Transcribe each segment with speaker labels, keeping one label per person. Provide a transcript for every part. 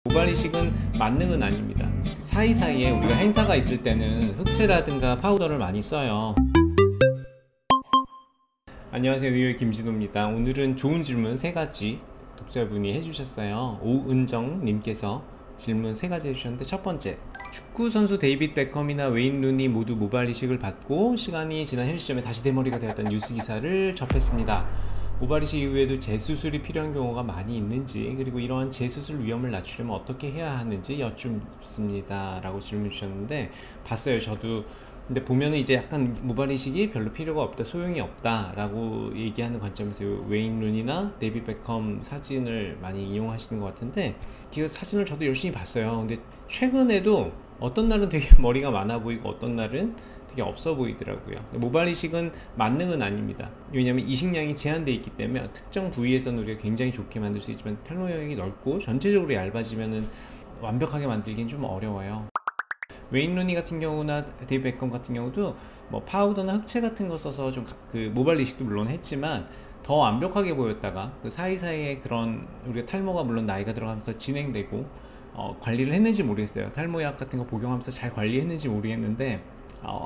Speaker 1: 모발 이식은 만능은 아닙니다. 사이사이에 우리가 행사가 있을 때는 흑채라든가 파우더를 많이 써요. 안녕하세요, 뉴욕 김진호입니다. 오늘은 좋은 질문 3가지 독자분이 해주셨어요. 오은정 님께서 질문 3가지 해주셨는데, 첫 번째, 축구선수 데이빗 베컴이나 웨인 루니 모두 모발 이식을 받고 시간이 지난 현 시점에 다시 대머리가 되었다는 뉴스 기사를 접했습니다. 모발 이식 이후에도 재수술이 필요한 경우가 많이 있는지, 그리고 이러한 재수술 위험을 낮추려면 어떻게 해야 하는지 여쭙습니다 라고 질문 주셨는데, 봤어요, 저도. 근데 보면은 이제 약간 모발 이식이 별로 필요가 없다, 소용이 없다 라고 얘기하는 관점에서 웨인 루니나 데이빗 베컴 사진을 많이 이용하시는 것 같은데, 그 사진을 저도 열심히 봤어요. 근데 최근에도 어떤 날은 되게 머리가 많아 보이고 어떤 날은 되게 없어 보이더라고요. 모발 이식은 만능은 아닙니다. 왜냐면 이식량이 제한되어 있기 때문에 특정 부위에서는 우리가 굉장히 좋게 만들 수 있지만, 탈모 영역이 넓고 전체적으로 얇아지면은 완벽하게 만들기는 좀 어려워요. 웨인 루니 같은 경우나 데이빗 베컴 같은 경우도 뭐 파우더나 흑채 같은 거 써서 좀 그 모발 이식도 물론 했지만 더 완벽하게 보였다가 그 사이사이에 그런 우리가 탈모가 물론 나이가 들어가면서 진행되고 관리를 했는지 모르겠어요. 탈모약 같은 거 복용하면서 잘 관리했는지 모르겠는데,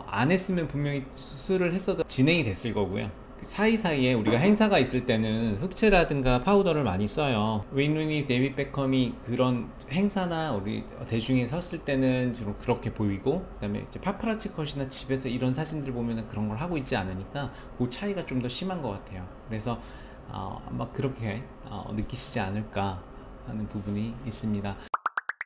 Speaker 1: 안 했으면 분명히 수술을 했어도 진행이 됐을 거고요. 그 사이사이에 우리가 행사가 있을 때는 흑채라든가 파우더를 많이 써요. 웨인 루니, 데이빗 베컴이 그런 행사나 우리 대중에 섰을 때는 주로 그렇게 보이고, 그 다음에 이제 파파라치 컷이나 집에서 이런 사진들 보면은 그런 걸 하고 있지 않으니까 그 차이가 좀 더 심한 것 같아요. 그래서 아마 그렇게 느끼시지 않을까 하는 부분이 있습니다.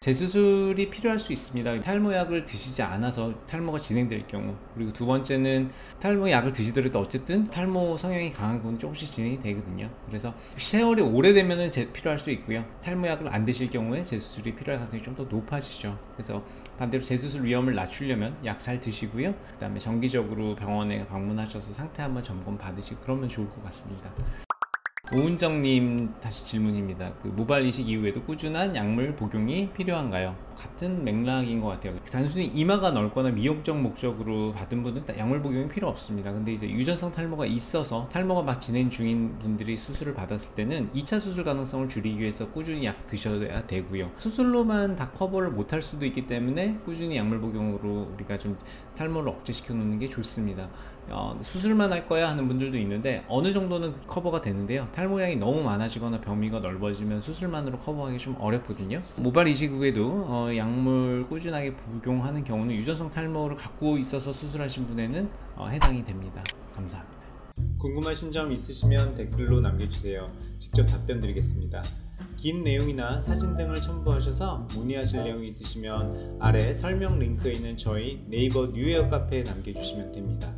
Speaker 1: 재수술이 필요할 수 있습니다. 탈모약을 드시지 않아서 탈모가 진행될 경우, 그리고 두 번째는 탈모약을 드시더라도 어쨌든 탈모 성향이 강한 건 조금씩 진행이 되거든요. 그래서 세월이 오래되면 필요할 수 있고요. 탈모약을 안 드실 경우에 재수술이 필요할 가능성이 좀 더 높아지죠. 그래서 반대로 재수술 위험을 낮추려면 약 잘 드시고요. 그 다음에 정기적으로 병원에 방문하셔서 상태 한번 점검 받으시고 그러면 좋을 것 같습니다. 오은정님 다시 질문입니다. 그 모발 이식 이후에도 꾸준한 약물 복용이 필요한가요? 같은 맥락인 것 같아요. 단순히 이마가 넓거나 미용적 목적으로 받은 분은 약물 복용이 필요 없습니다. 근데 이제 유전성 탈모가 있어서 탈모가 막 진행 중인 분들이 수술을 받았을 때는 2차 수술 가능성을 줄이기 위해서 꾸준히 약 드셔야 되고요. 수술로만 다 커버를 못할 수도 있기 때문에 꾸준히 약물 복용으로 우리가 좀 탈모를 억제시켜 놓는 게 좋습니다. 수술만 할 거야 하는 분들도 있는데 어느 정도는 커버가 되는데요. 탈모량이 너무 많아지거나 범위가 넓어지면 수술만으로 커버하기 좀 어렵거든요. 모발 이식 후에도 약물 꾸준하게 복용하는 경우는 유전성 탈모를 갖고 있어서 수술하신 분에는 해당이 됩니다. 감사합니다. 궁금하신 점 있으시면 댓글로 남겨주세요. 직접 답변 드리겠습니다. 긴 내용이나 사진 등을 첨부하셔서 문의하실 내용이 있으시면 아래 설명 링크에 있는 저희 네이버 뉴헤어 카페에 남겨주시면 됩니다.